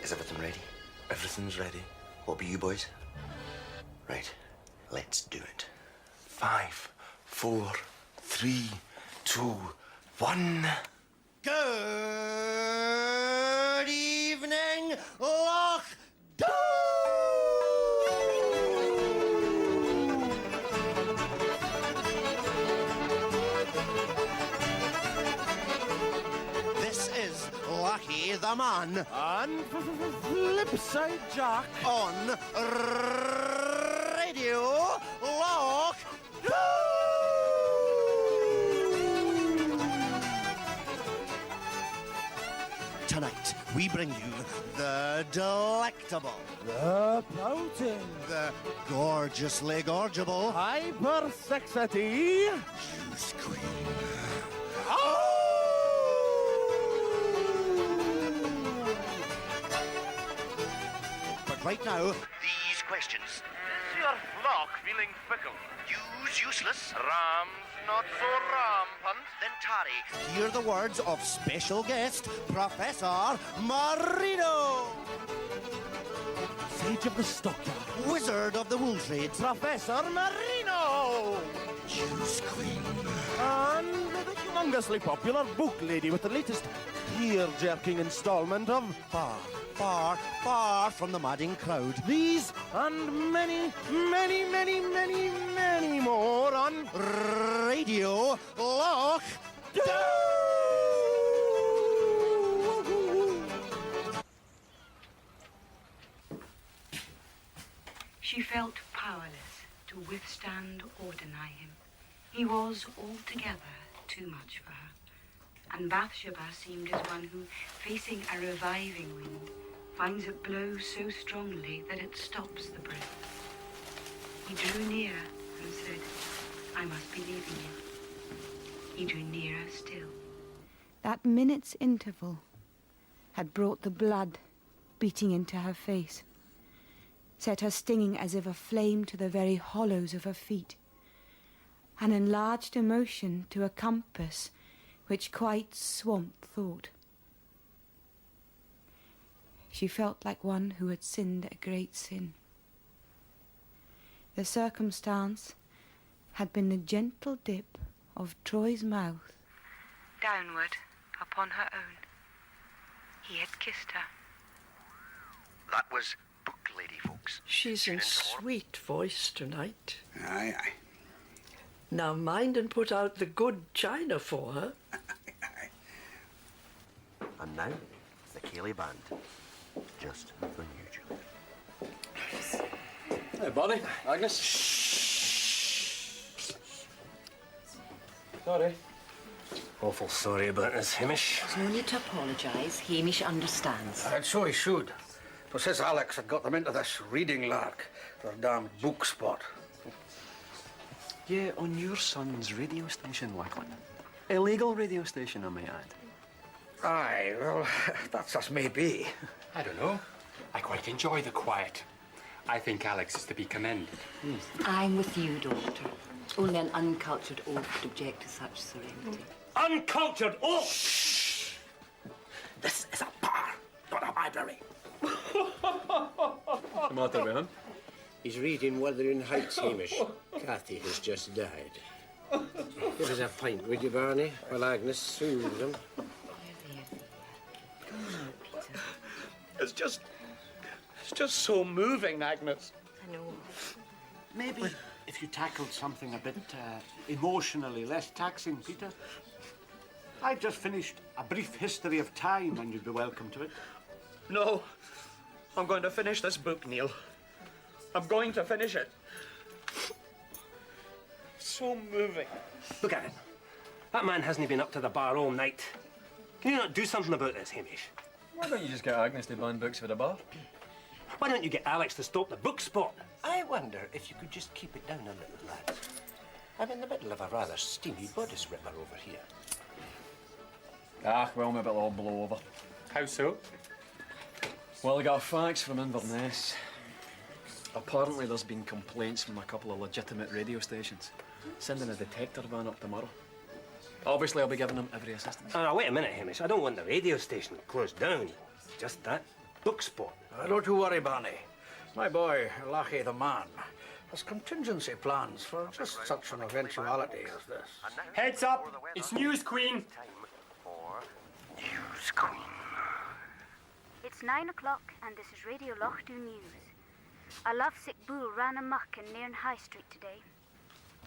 Is everything ready? Everything's ready. What about you boys? Right, let's do it. 5, 4, 3, 2, 1. Good evening, Lochdubh! This is Lucky the Man. And Flipside Jack. On Radio Lochdubh! Tonight, we bring you the delectable, The pouting. the gorgeously gorgeable, Hypersexity. Juice Queen. But right now, these questions. Is your flock feeling fickle? Use useless. Rams not so rampant? Then tarry. Hear the words of special guest, Professor Marino. Sage of the Stockyard. Wizard of the Wool Trade. Professor Marino. Juice Queen. And the humongously popular book lady with the latest tear-jerking installment of Far, far, far from the madding crowd. these and many, many, many, many, many more on Radio Lochdubh. She felt powerless to withstand or deny him. He was altogether too much for her. And Bathsheba seemed as one who, facing a reviving wind, finds it blow so strongly that it stops the breath. He drew near and said, "I must be leaving you." He drew nearer still. That minute's interval had brought the blood beating into her face, set her stinging as if a flame to the very hollows of her feet, an enlarged emotion to a compass which quite swamped thought. She felt like one who had sinned a great sin. The circumstance had been the gentle dip of Troy's mouth Downward upon her own. He had kissed her. That was book lady, folks. She's in sweet voice tonight. Aye, aye. Now mind and put out the good china for her. And now, the Cayley Band. Just for you, Julie. Hey, Bonnie. Agnes. Sorry. Awful sorry about this, Hamish. There's no need to apologise. Hamish understands. And so he should. So says Alex had got them into this reading lark, their damn book spot. Yeah, on your son's radio station, Lachlan. Illegal radio station, I might add. Aye, well, that's as may be. I don't know. I quite enjoy the quiet. I think Alex is to be commended. I'm with you, Doctor. Only an uncultured oaf would object to such serenity. Uncultured oaf! Shh! This is a bar, not a library. What's the matter with him? He's reading Wuthering Heights, Hamish. Kathy has just died. Give us a pint, would you, Barney? While Agnes soothes him. Come on out, Peter. It's just so moving, Agnes. I know. Maybe if you tackled something a bit emotionally less taxing, Peter. I've just finished A Brief History of Time, and you'd be welcome to it. No, I'm going to finish this book, Neil. I'm going to finish it. So moving. Look at him. That man hasn't been up to the bar all night. Can you not do something about this, Hamish? Why don't you just get Agnes to ban books for the bar? Why don't you get Alex to stop the book spot? I wonder if you could just keep it down a little, lads. I'm in the middle of a rather steamy bodice ripper over here. Ah, well, maybe it'll all blow over. How so? Well, I got a fax from Inverness. Apparently there's been complaints from a couple of legitimate radio stations. Sending a detector van up tomorrow. Obviously, I'll be giving them every assistance. Now, wait a minute, Hamish. I don't want the radio station closed down. Just that. book sport. Don't you worry, Barney. My boy, Lachy the man, has contingency plans for just such an eventuality as this. Heads up! It's News Queen! News Queen. It's 9 o'clock and this is Radio Lochdubh News. A lovesick bull ran amok in Nairn High Street today.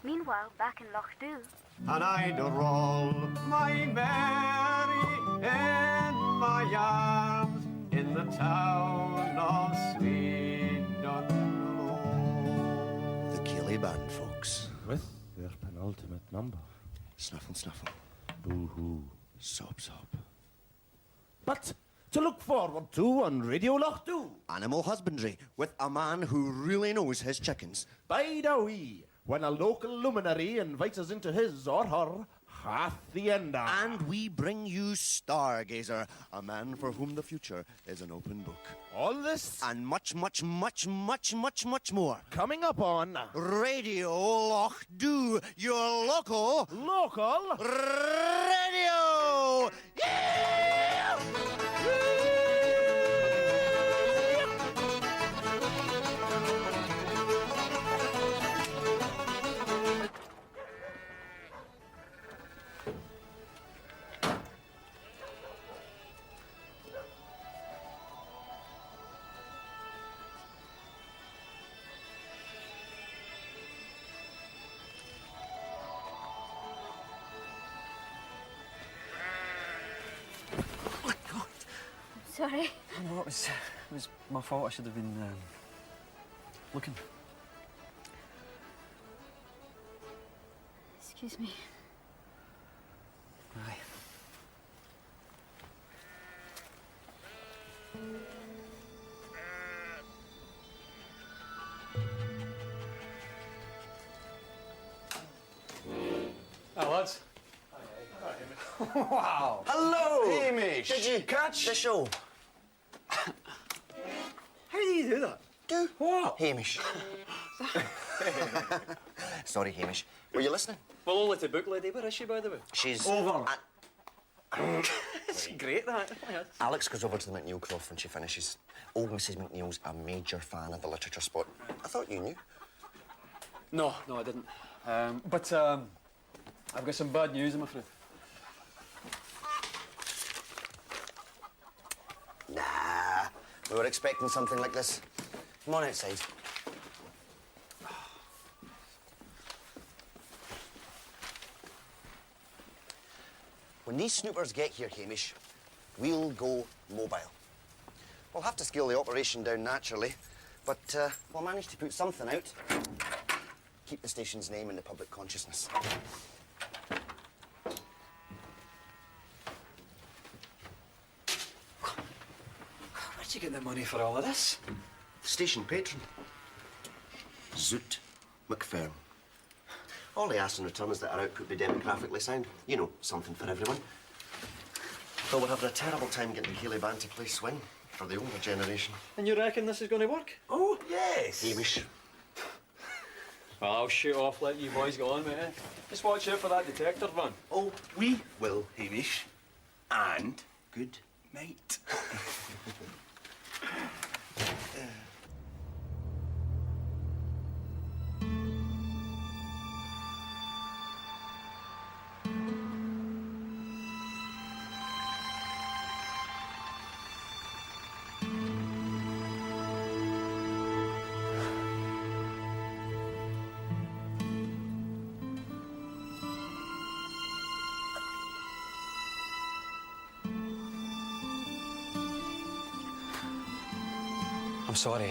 Meanwhile, back in Lochdubh... And I'd roll my Mary in my arms in the town of Swindon. The Keeley Band, folks. With their penultimate number. Snuffle, snuffle. Boo-hoo. Sob, sob. But to look forward to on Radio Lochdubh. Animal husbandry with a man who really knows his chickens. Bide a wee when a local luminary invites us into his or her hacienda. And we bring you Stargazer, a man for whom the future is an open book. All this and much, much, much, much, much, much more. Coming up on Radio Lochdubh, your local radio. Yeah! Sorry. No, it was my fault. I should have been looking. Excuse me. Aye. Hi, lads. Wow. Hello. Hamish. Did you catch the show? How do you do that? Do what? Hamish. Sorry, Hamish. Were you listening? Well, only to book lady. Where is she, by the way? She's over. It's great, that. Alex goes over to the McNeil-Croft when she finishes. Old Mrs. McNeil's a major fan of the literature spot. I thought you knew. No, I didn't. But I've got some bad news, I'm afraid. Nah, we were expecting something like this. Come on outside. When these snoopers get here, Hamish, we'll go mobile. We'll have to scale the operation down naturally, but we'll manage to put something out. Keep the station's name in the public consciousness. Where'd you get the money for all of this? Station patron. Zoot McFern. All they ask in return is that our output be demographically sound. You know, something for everyone. Though we're having a terrible time getting the Keeley Band to play swing for the older generation. And you reckon this is going to work? Oh, yes. Hamish. Well, I'll shoot off, let you boys go on, mate. Just watch out for that detector van. Oh, we will, Hamish. And good night. I'm sorry.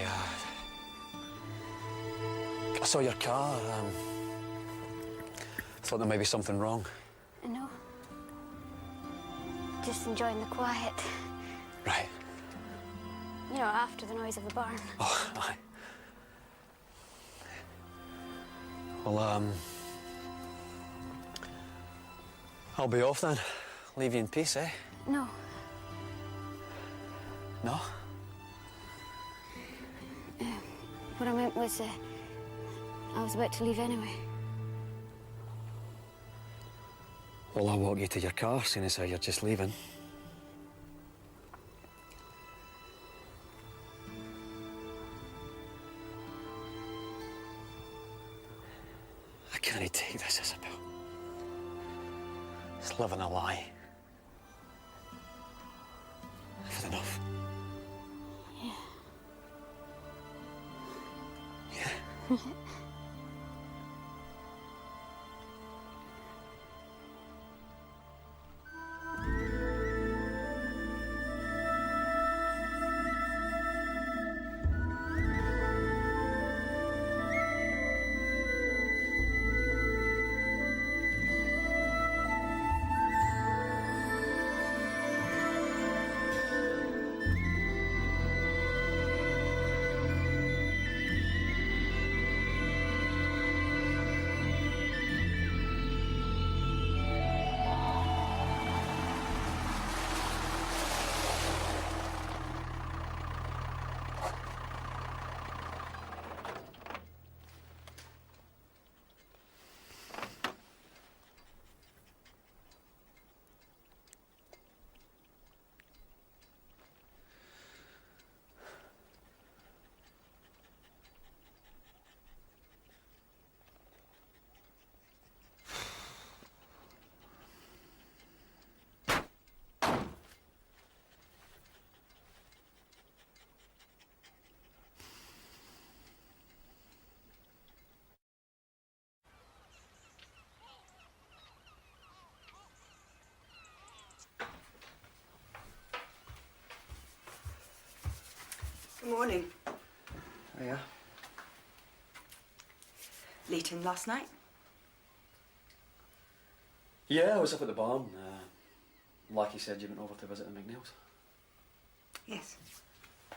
I saw your car. Thought there might be something wrong. No. Just enjoying the quiet. Right. You know, after the noise of the barn. Oh, aye. Well, I'll be off then. Leave you in peace, eh? No. No? What I meant was, I was about to leave anyway. Well, I'll walk you to your car, seeing as how you're just leaving. I can't take this, Isabel. It's living a lie. I've had enough. Yeah. Good morning. Oh, yeah? Late in last night? Yeah, I was up at the barn. Like you said, you went over to visit the McNeils. Yes.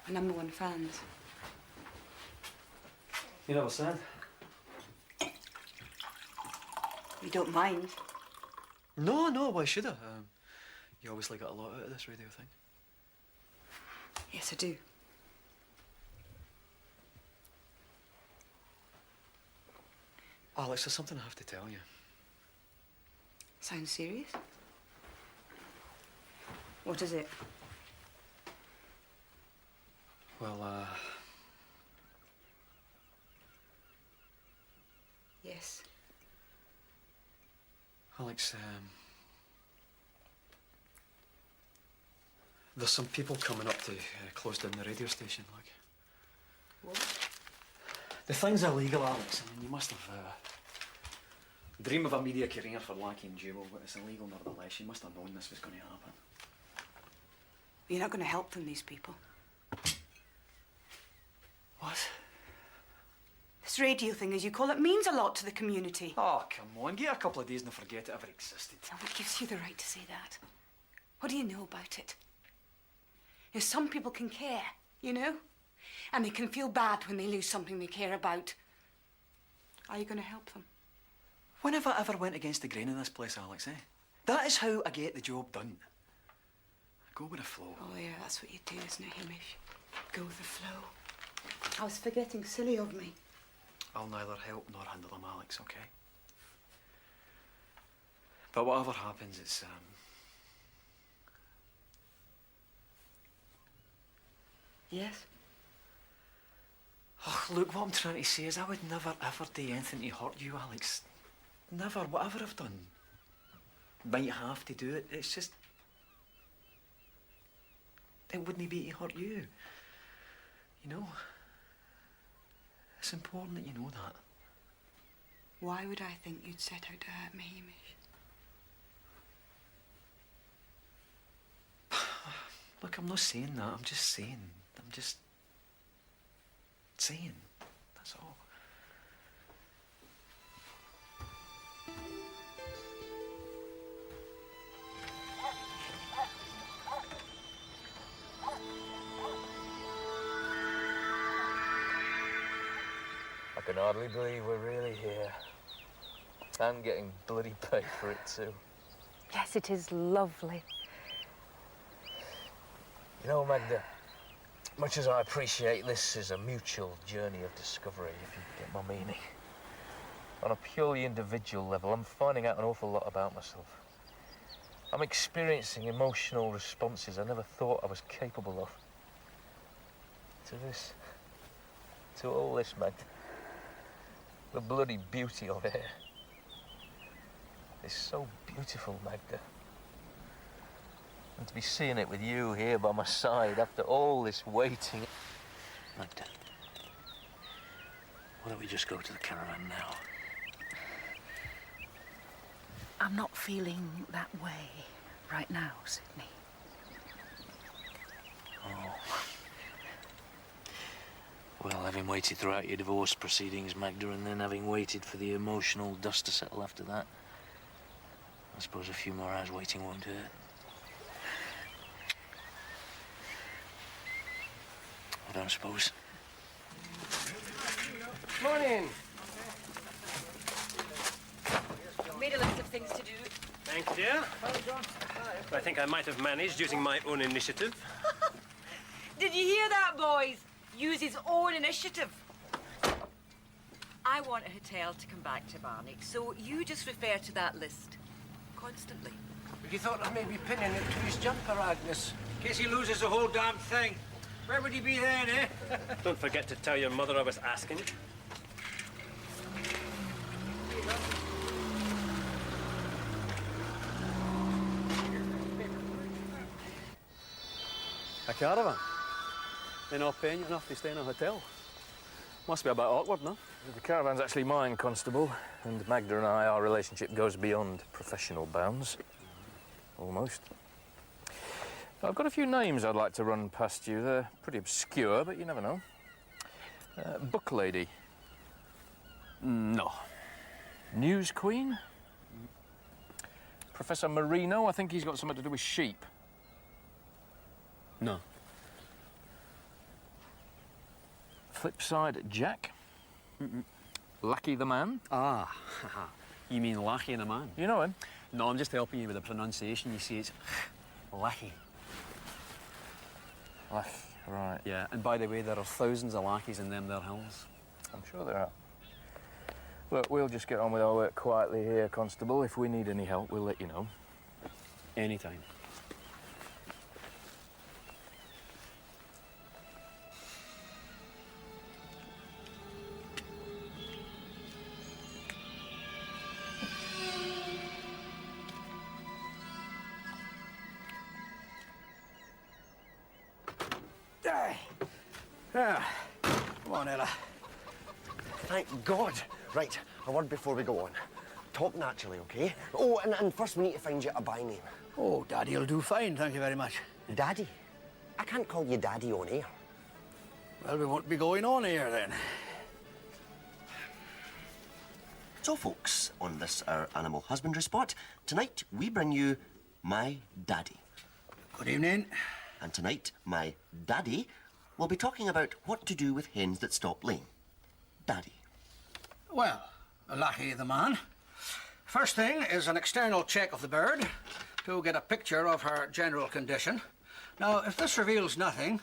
My #1 fans. You never said. You don't mind? No, why should I? You obviously got a lot out of this radio thing. Yes, I do. Alex, there's something I have to tell you. Sounds serious? What is it? Well, Yes. Alex, there's some people coming up to close down the radio station, like. What? The thing's illegal, Alex. I mean, you must have dream of a media career for Lackey and Jewel, but it's illegal nevertheless. You must have known this was going to happen. You're not going to help them, these people. What? This radio thing, as you call it, means a lot to the community. Oh, come on. Give it a couple of days and they'll forget it ever existed. Now, what gives you the right to say that? What do you know about it? You know, some people can care, you know? And they can feel bad when they lose something they care about. Are you going to help them? When have I ever went against the grain in this place, Alex, eh? That is how I get the job done. I go with the flow. Oh, yeah, that's what you do, isn't it, Hamish? Go with the flow. I was forgetting, silly of me. I'll neither help nor hinder them, Alex, okay? But whatever happens, it's, Yes? Oh, look, what I'm trying to say is I would never, ever do anything to hurt you, Alex. Never, whatever I've done. Might have to do it, it's just... It wouldn't be to hurt you. You know? It's important that you know that. Why would I think you'd set out to hurt me, Hamish? Look, I'm not saying that, I'm just saying. I'm just... saying. That's all. I can hardly believe we're really here. And getting bloody paid for it too. Yes, it is lovely. You know, Magda, much as I appreciate this is a mutual journey of discovery, if you get my meaning, on a purely individual level, I'm finding out an awful lot about myself. I'm experiencing emotional responses I never thought I was capable of. To this. To all this, Magda. The bloody beauty of it. is so beautiful, Magda. And to be seeing it with you here by my side after all this waiting. Magda, why don't we just go to the caravan now? I'm not feeling that way right now, Sydney. Oh. Well, having waited throughout your divorce proceedings, Magda, and then having waited for the emotional dust to settle after that, I suppose a few more hours waiting won't hurt. I don't suppose. Morning. Made a list of things to do. Thanks, dear. I think I might have managed using my own initiative. Did you hear that, boys? Use his own initiative. I want a hotel to come back to Barney, so you just refer to that list constantly. But you thought of maybe pinning it to his jumper, Agnes, in case he loses the whole damn thing. Where would he be then, eh? Don't forget to tell your mother I was asking. A caravan? They're not paying you enough to stay in a hotel. Must be a bit awkward, no? The caravan's actually mine, Constable, and Magda and I, our relationship goes beyond professional bounds. Almost. I've got a few names I'd like to run past you. They're pretty obscure, but you never know. Book Lady? No. News Queen? Professor Marino? I think he's got something to do with sheep. No. Flipside Jack? Lackey the Man? Ah, you mean Lackey the Man? You know him? No, I'm just helping you with the pronunciation. You see, it's Lackey. Lackey, right. Yeah, and by the way, there are thousands of lackeys in them there hills. I'm sure there are. Look, we'll just get on with our work quietly here, Constable. If we need any help, we'll let you know. Anytime. Come on, Ella. Thank God. Right, a word before we go on. Talk naturally, OK? Oh, and first we need to find you a by name. Oh, Daddy'll do fine, thank you very much. Daddy? I can't call you Daddy on air. Well, we won't be going on here, then. So, folks, on this, our animal husbandry spot, tonight we bring you My Daddy. Good evening. And tonight, my daddy will be talking about what to do with hens that stop laying. Daddy. Well, Lackey the Man. First thing is an external check of the bird to get a picture of her general condition. Now, if this reveals nothing,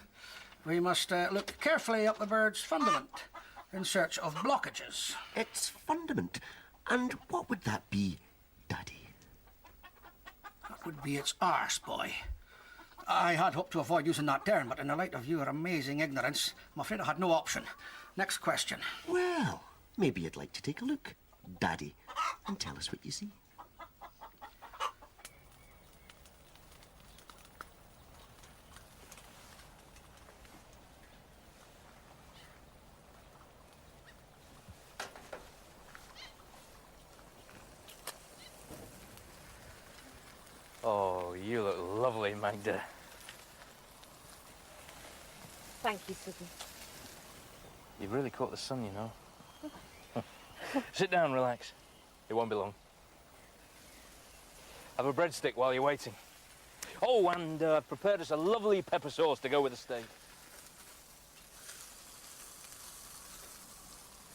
we must look carefully up the bird's fundament in search of blockages. Its fundament? And what would that be, Daddy? That would be its arse, boy. I had hoped to avoid using that term, but in the light of your amazing ignorance, I'm afraid I had no option. Next question. Well, maybe you'd like to take a look, Daddy, and tell us what you see. Oh, you look lovely, Magda. Thank you, Sydney. You've really caught the sun, you know. Sit down, relax. It won't be long. Have a breadstick while you're waiting. Oh, and prepared us a lovely pepper sauce to go with the steak.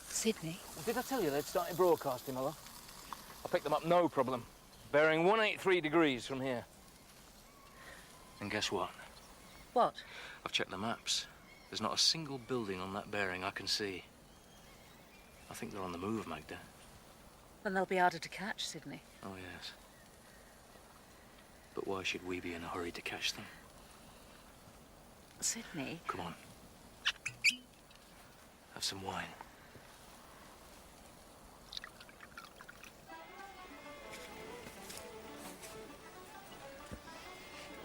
Sydney? Did I tell you they'd started broadcasting, Mother? I picked them up, no problem. Bearing 183 degrees from here. And guess what? What? I've checked the maps. There's not a single building on that bearing I can see. I think they're on the move, Magda. Then they'll be harder to catch, Sydney. Oh, yes. But why should we be in a hurry to catch them? Sydney? Come on. Have some wine.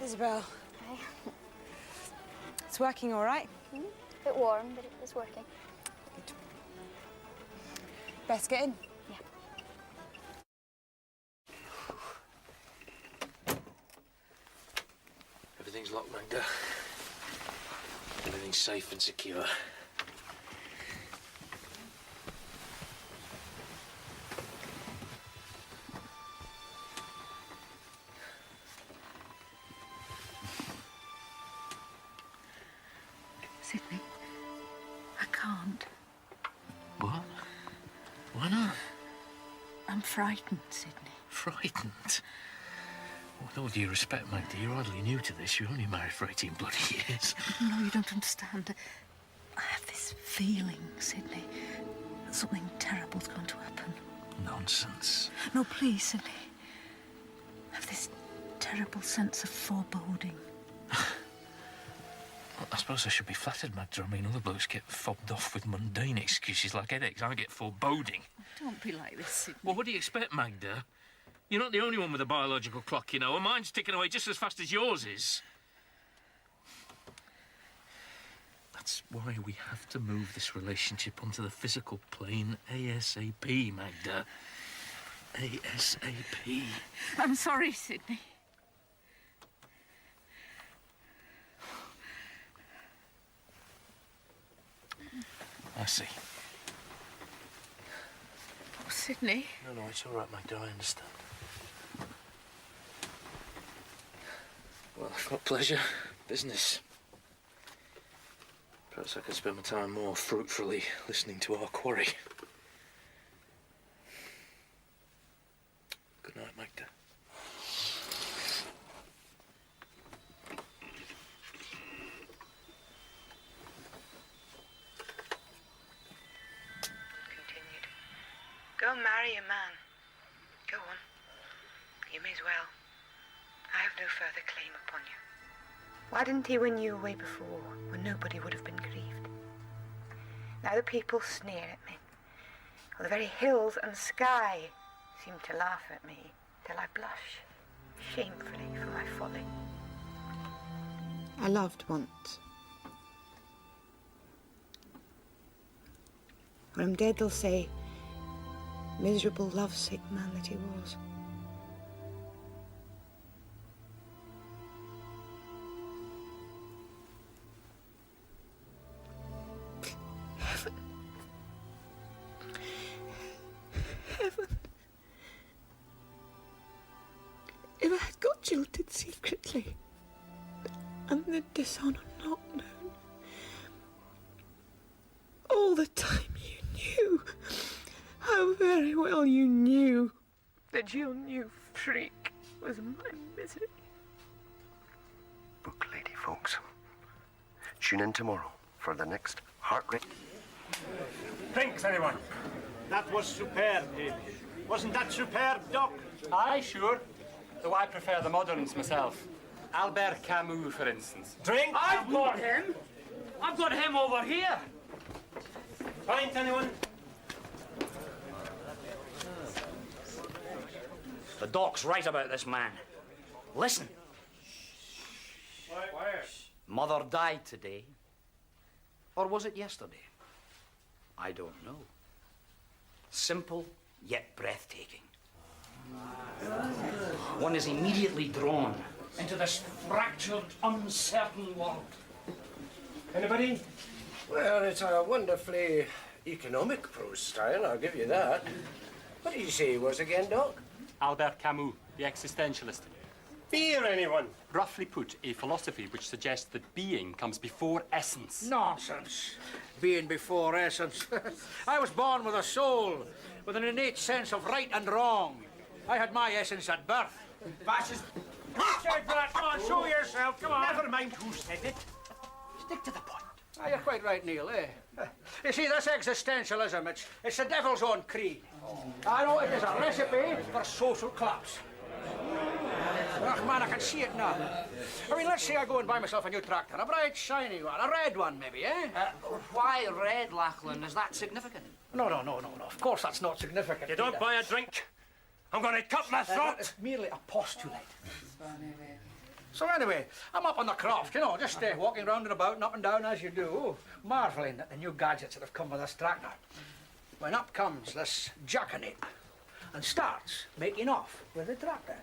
Isabel. Hi. It's working all right? A bit warm, but it is working. Good. Best get in. Yeah. Everything's locked, Magda. Everything's safe and secure. Sydney, I can't. What? Why not? I'm frightened, Sydney. Frightened? With all due respect, Magda, you're hardly new to this. You're only married for 18 bloody years. No, you don't understand. I have this feeling, Sydney, that something terrible's going to happen. Nonsense. No, please, Sydney. I have this terrible sense of foreboding. Well, I suppose I should be flattered, Magda. I mean, other blokes get fobbed off with mundane excuses like headaches. I get foreboding. Don't be like this, Sydney. Well, what do you expect, Magda? You're not the only one with a biological clock, you know, and mine's ticking away just as fast as yours is. That's why we have to move this relationship onto the physical plane ASAP, Magda. ASAP. I'm sorry, Sydney. I see. Oh, Sydney. No, it's all right, Magda, I understand. Well, if not pleasure, business. Perhaps I could spend my time more fruitfully listening to our quarry. Good night, Magda. Continued. Go marry a man. Go on. You may as well. I have no further claim upon you. Why didn't he win you away before, when nobody would have been grieved? Now the people sneer at me. Well, the very hills and sky seem to laugh at me, till I blush shamefully for my folly. I loved once. When I'm dead, they'll say, miserable, lovesick man that he was. Heaven. If I had got jilted secretly, and the dishonour not known, all the time you knew, how very well you knew, that your new freak was my misery. Book lady, folks. Tune in tomorrow for the next heart rate. Drinks, anyone? That was superb, Hamish. Wasn't that superb, Doc? Aye, sure. Though I prefer the moderns myself. Albert Camus, for instance. Drink? I've got him! I've got him over here! Pint, anyone? The doc's right about this man. Listen. Mother died today. Or was it yesterday? I don't know. Simple, yet breathtaking. One is immediately drawn into this fractured, uncertain world. Anybody? Well, it's a wonderfully economic prose style, I'll give you that. What did you say he was again, Doc? Albert Camus, the existentialist. Beer, anyone? Roughly put, a philosophy which suggests that being comes before essence. Nonsense. Being before essence. I was born with a soul, with an innate sense of right and wrong. I had my essence at birth. Bashes. Come on, show yourself, come on. Never mind who said it. Stick to the point. Ah, you're quite right, Neil, eh? You see, this existentialism, it's the devil's own creed. I know it is a recipe for social collapse. Ach, man, I can see it now. I mean, let's say I go and buy myself a new tractor, a bright, shiny one, a red one, maybe, eh? Why red, Lachlan? Is that significant? No. Of course that's not significant. You don't buy a drink, I'm going to cut my throat. It's merely a postulate. So anyway, I'm up on the croft, you know, just walking round and about and up and down as you do, marvelling at the new gadgets that have come with this tractor. When up comes this jackanape and starts making off with the tractor.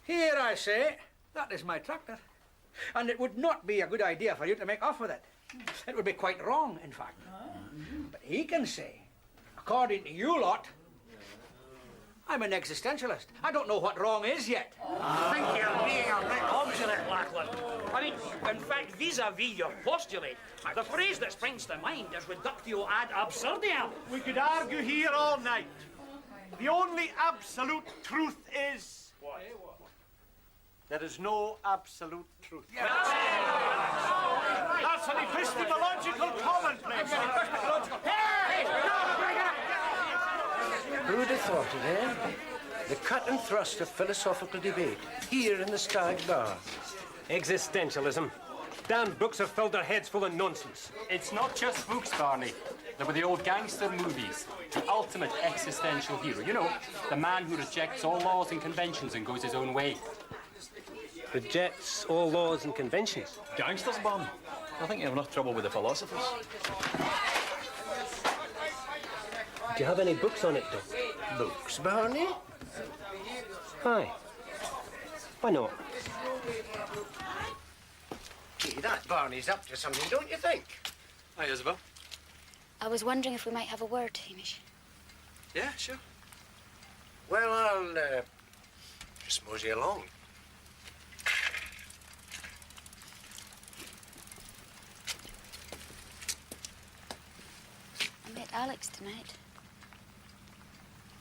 Here I say, that is my tractor. And it would not be a good idea for you to make off with it. It would be quite wrong, in fact. But he can say, according to you lot, I'm an existentialist. I don't know what wrong is yet. I think you're being a bit obstinate, Lachlan. I mean, in fact, vis-a-vis your postulate, the phrase that springs to mind is reductio ad absurdum. We could argue here all night. The only absolute truth is... What? There is no absolute truth. That's an epistemological commonplace. Who'd have thought it, eh? The cut and thrust of philosophical debate, here in the Stag Bar. Existentialism. Damn books have filled their heads full of nonsense. It's not just books, Barney. There were the old gangster movies. The ultimate existential hero. You know, the man who rejects all laws and conventions and goes his own way. Rejects all laws and conventions. Gangsters, Barney. I think you have enough trouble with the philosophers. Do you have any books on it, Doc? Books, Barney? Aye. Why not? Gee, that Barney's up to something, don't you think? Hi, Isabel. I was wondering if we might have a word, Hamish. Yeah, sure. Well, I'll just mosey along. I met Alex tonight.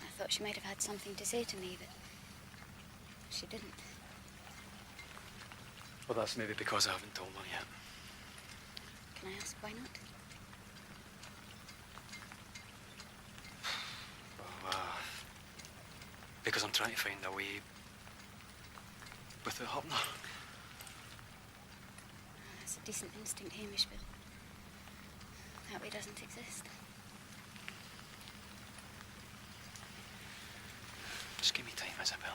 I thought she might have had something to say to me, but she didn't. Well, that's maybe because I haven't told her yet. Can I ask why not? Well, because I'm trying to find a way without hurting her. That's a decent instinct, Hamish, but that way doesn't exist. Just give me time, Isabel.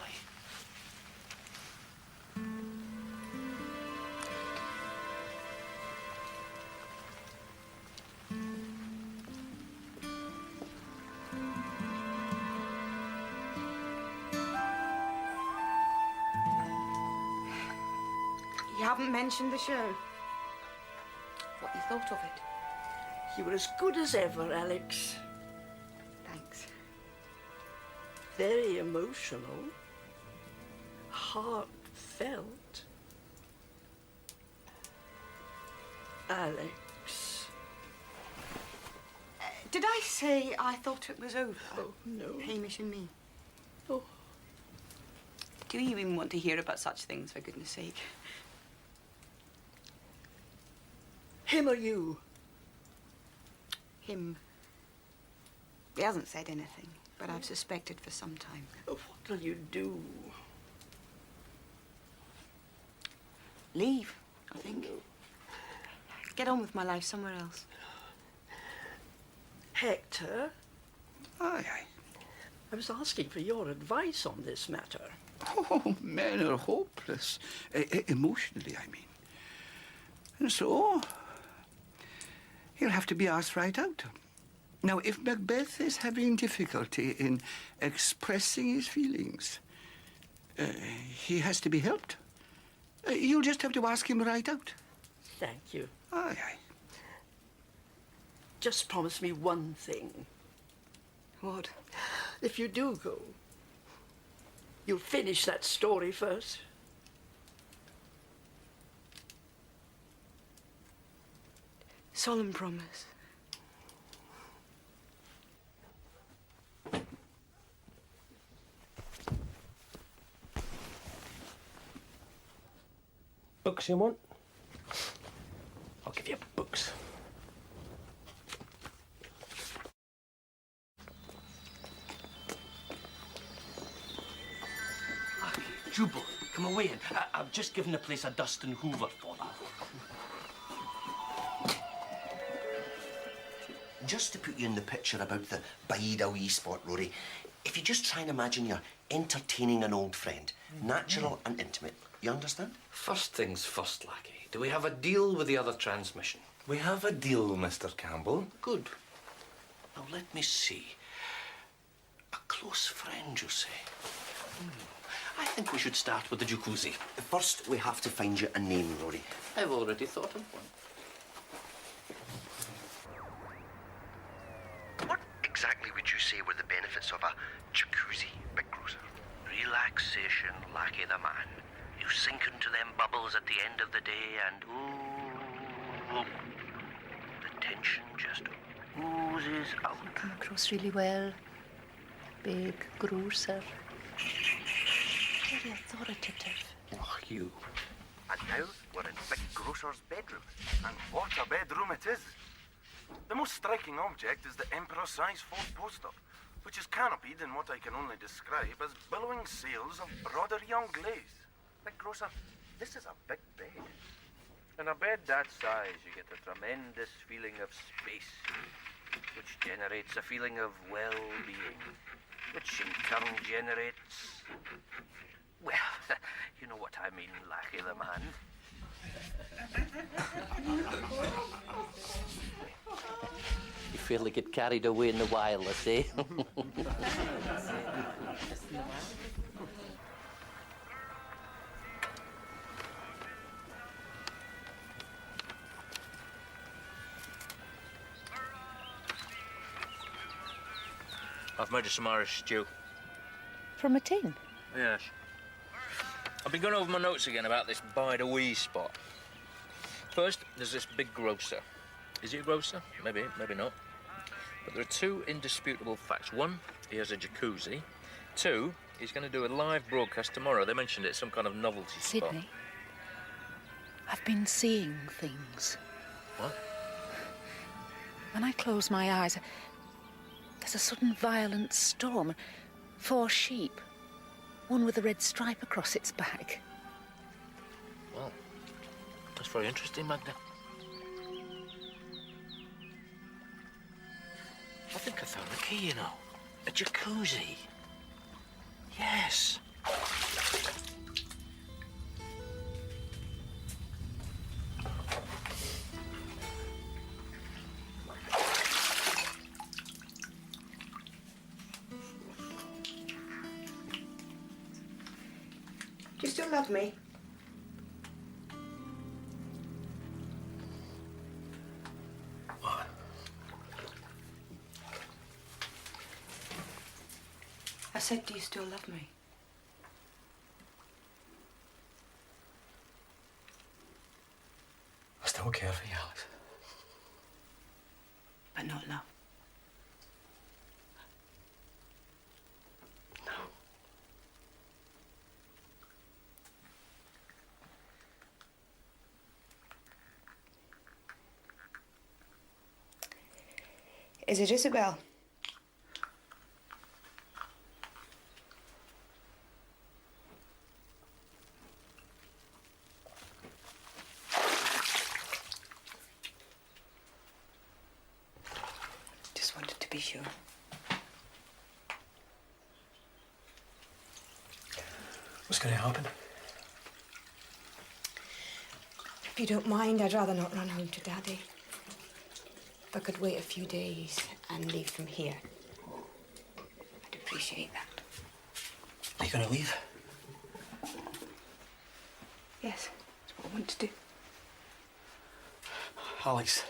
You haven't mentioned the show. What you thought of it? You were as good as ever, Alex. Thanks. Very emotional. Heartfelt. Alex. Did I say I thought it was over? Oh, no. Hamish and me. Oh. Do you even want to hear about such things, for goodness sake? Him or you? Him. He hasn't said anything, but I've suspected for some time. Oh, what'll you do? Leave, I think. Get on with my life somewhere else. Hector? Aye, aye. I was asking for your advice on this matter. Oh, men are hopeless. Emotionally, I mean. And so, he'll have to be asked right out. Now, if Macbeth is having difficulty in expressing his feelings, he has to be helped. You'll just have to ask him right out. Thank you. Aye, aye. Just promise me one thing. What? If you do go, you'll finish that story first. Solemn promise. Books you want? I'll give you books. Jubal, come away. I've just given the place a dust and hoover for you. Just to put you in the picture about the bide a wee spot, Rory, if you just try and imagine you're entertaining an old friend, Natural and intimate. You understand? First things first, lackey. Do we have a deal with the other transmission? We have a deal, Mr. Campbell. Good. Now let me see. A close friend, you say? I think we should start with the jacuzzi. First, we have to find you a name, Rory. I've already thought of one. What exactly would you say were the benefits of a jacuzzi, Big Grocer? Relaxation, lackey the man. You sink into them bubbles at the end of the day and ooh, the tension just oozes out. You come across really well. Big grocer. Very authoritative. Oh, you. And now we're in Big Grocer's bedroom. And what a bedroom it is. The most striking object is the emperor-size fourth poster, which is canopied in what I can only describe as billowing sails of broader young glaze. Big Grocer, this is a big bed. In a bed that size, you get a tremendous feeling of space, which generates a feeling of well-being, which in turn generates... Well, you know what I mean, lackey the man. You fairly get carried away in the wireless, eh? I've made you some Irish stew. From a tin? Yes. I've been going over my notes again about this by-the-wee spot. First, there's this big grocer. Is he a grocer? Maybe, maybe not. But there are two indisputable facts. One, he has a jacuzzi. Two, he's going to do a live broadcast tomorrow. They mentioned it, some kind of novelty spot. Sydney, I've been seeing things. What? When I close my eyes, there's a sudden violent storm. 4 sheep. One with a red stripe across its back. Well, that's very interesting, Magda. I think I found the key, you know. A jacuzzi. Yes. Do you still love me? I said, do you still love me? I still care for you, Alice. But not love. Is it Isabel? Just wanted to be sure. What's going to happen? If you don't mind, I'd rather not run home to Daddy. If I could wait a few days and leave from here, I'd appreciate that. Are you going to leave? Yes, that's what I want to do. Alice.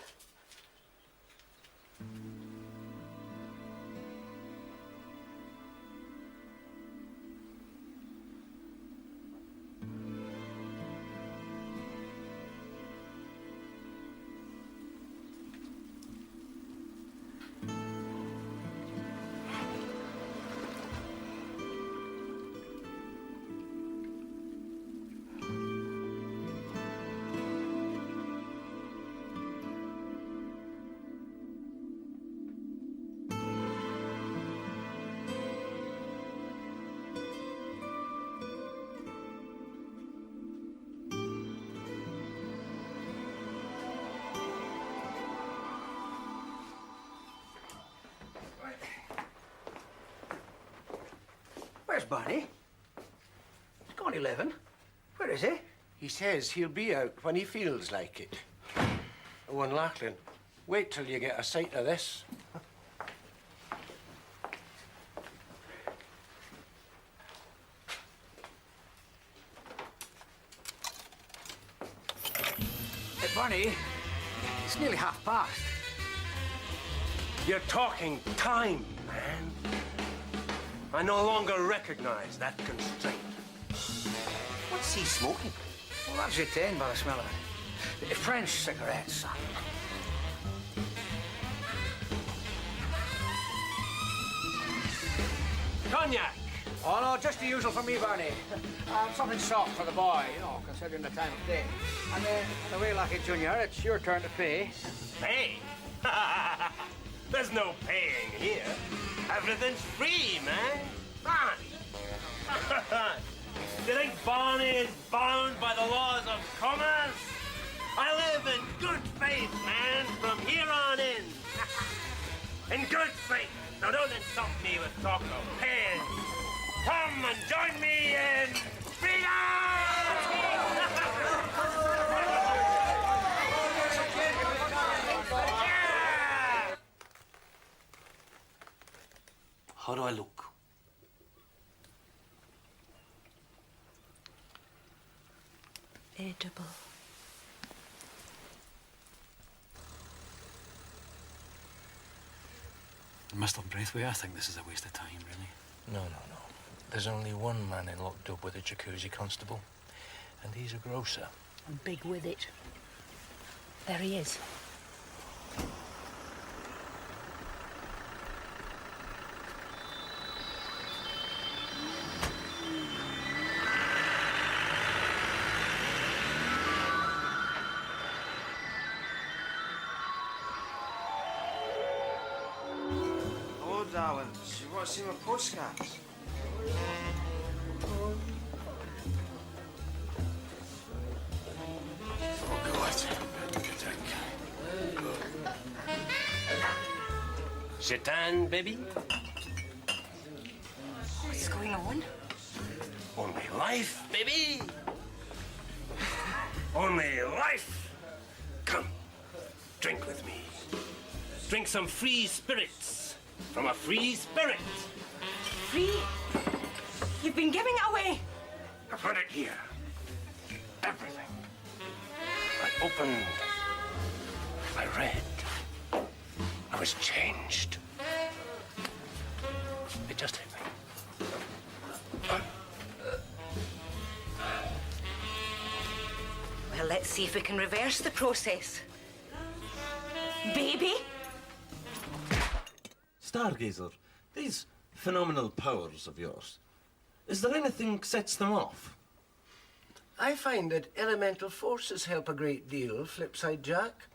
Where's Barney? He's 11. Where is he? He says he'll be out when he feels like it. Oh, and Lachlan, wait till you get a sight of this. Hey, Barney, it's nearly past. You're talking time, man. I no longer recognize that constraint. What's he smoking? Well, that's your 10 by the smell of it. French cigarettes, son. Cognac! Oh, no, just the usual for me, Barney. Something soft for the boy, you know, considering the time of day. And the way, Lucky Junior, it's your turn to pay. Pay? There's no paying here. Everything's free, man. Barney! You think Barney is bound by the laws of commerce? I live in good faith, man, from here on in. In good faith. Now don't insult me with talk of paying. Come and join me in freedom! How do I look? Edible. Mr. Braithwaite, I think this is a waste of time, really. No. There's only one man in Lochdubh with a jacuzzi constable, and he's a grocer. And big with it. There he is. Hello, darlings. You want to see my postcards? Chetan, baby? What's going on? Only life, baby! Only life! Come, drink with me. Drink some free spirits from a free spirit. Free? You've been giving it away. I put it here. Everything. I opened. I read. I was changed. It just hit me. Well, let's see if we can reverse the process. Baby? Stargazer, these phenomenal powers of yours, is there anything sets them off? I find that elemental forces help a great deal, Flipside Jack.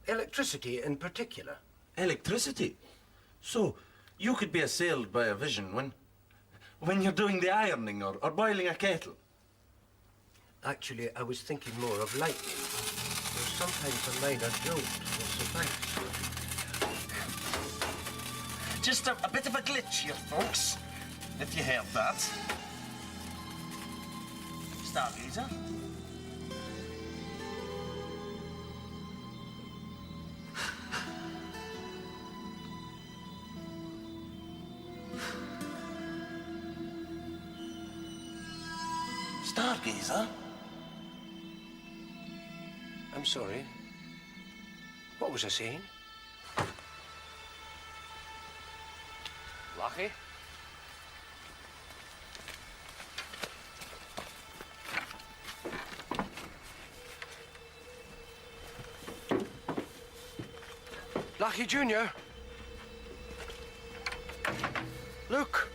Electricity in particular. Electricity? So, you could be assailed by a vision when you're doing the ironing or boiling a kettle? Actually, I was thinking more of lightning. Though sometimes a minor jolt will suffice. Just a bit of a glitch here, folks. If you heard that. Stargazer? Stargazer? I'm sorry. What was I saying? Lucky? Lucky Junior. Look.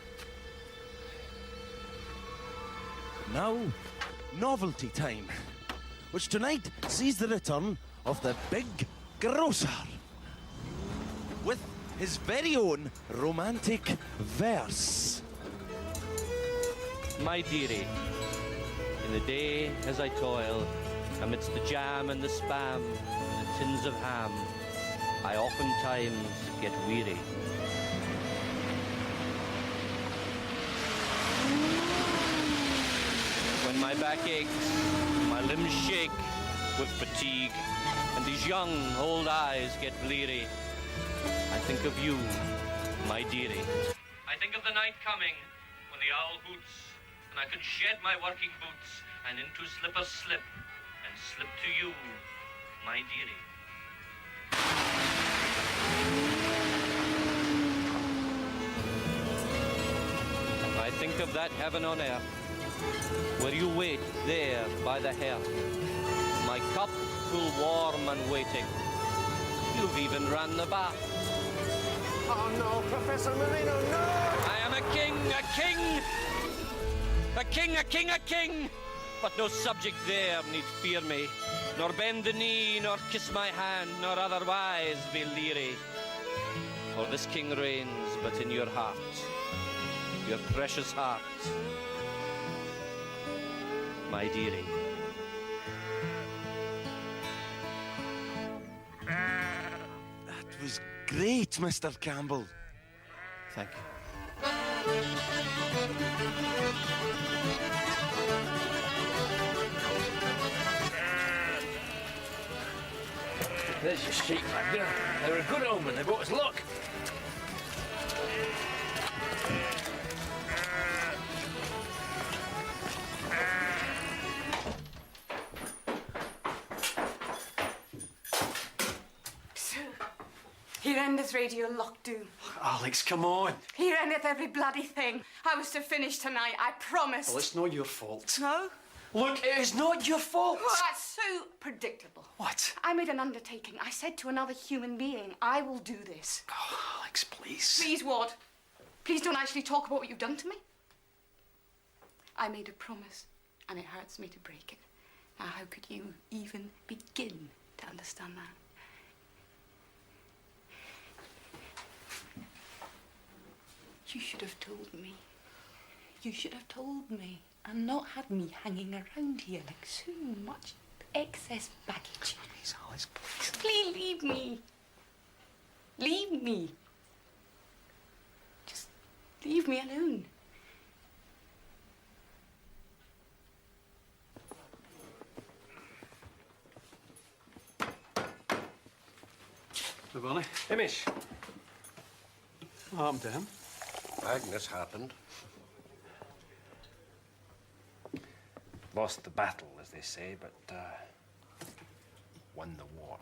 Now, novelty time, which tonight sees the return of the big grocer with his very own romantic verse. My dearie, in the day as I toil amidst the jam and the spam and the tins of ham, I oftentimes get weary. when my back aches, my limbs shake with fatigue, and these young, old eyes get bleary, I think of you, my dearie. I think of the night coming when the owl hoots, and I can shed my working boots and into slippers slip, and slip to you, my dearie. I think of that heaven on earth, where you wait there by the hearth, my cup full warm and waiting. You've even ran the bath. Oh no, Professor Marino, no! I am a king, a king! A king, a king, a king! But no subject there need fear me, nor bend the knee, nor kiss my hand, nor otherwise be leery. For this king reigns but in your heart, your precious heart, my dearie. That was great, Mr. Campbell. Thank you. There's your sheep, Magda. They're a good omen. They brought us luck. Here endeth Radio Lochdubh. Alex, come on. Here endeth every bloody thing. I was to finish tonight, I promised. Well, it's not your fault. No? Look, it is not your fault. Oh, that's so predictable. What? I made an undertaking. I said to another human being, I will do this. Oh, Alex, please. Please, Ward. Please don't actually talk about what you've done to me. I made a promise, and it hurts me to break it. Now, how could you even begin to understand that? You should have told me. You should have told me and not had me hanging around here like so much excess baggage. Please, Alice, please. Please leave me. Leave me. Just leave me alone. Hey, Bonnie. Hamish. What happened to him? Agnes happened. Lost the battle, as they say, but won the war.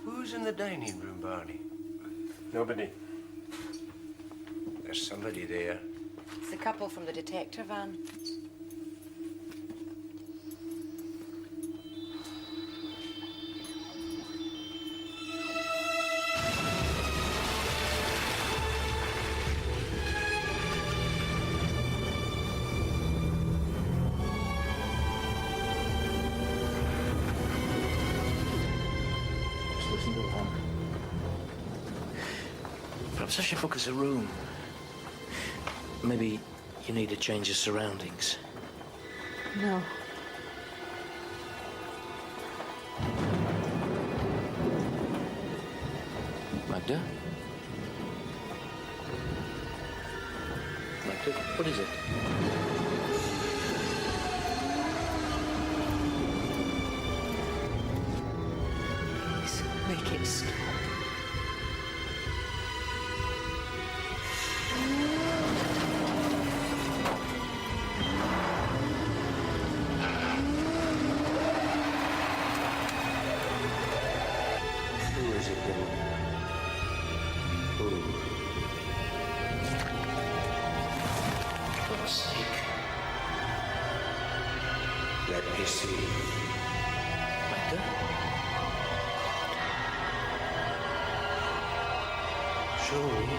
Who's in the dining room, Barney? Nobody. There's somebody there. It's the couple from the detector van. Perhaps I should book us a room. Maybe you need a change of surroundings. No. Magda? Magda, what is it? Please, make it stop. Let me see. Magda? Show me.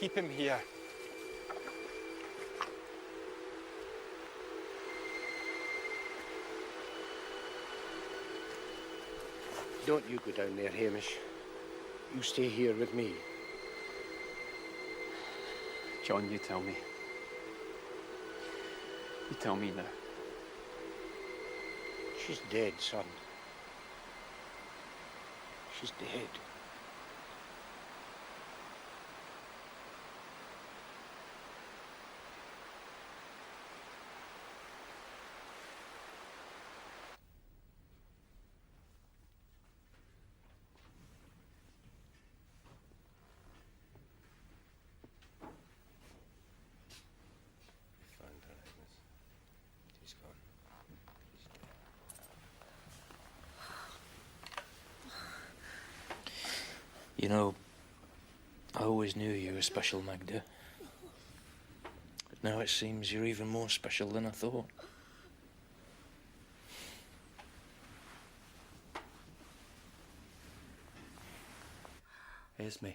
keep him here. Don't you go down there, Hamish. You stay here with me. John, you tell me. You tell me now. She's dead, son. She's dead. He's gone. You know, I always knew you were special, Magda. But now it seems you're even more special than I thought. Esme.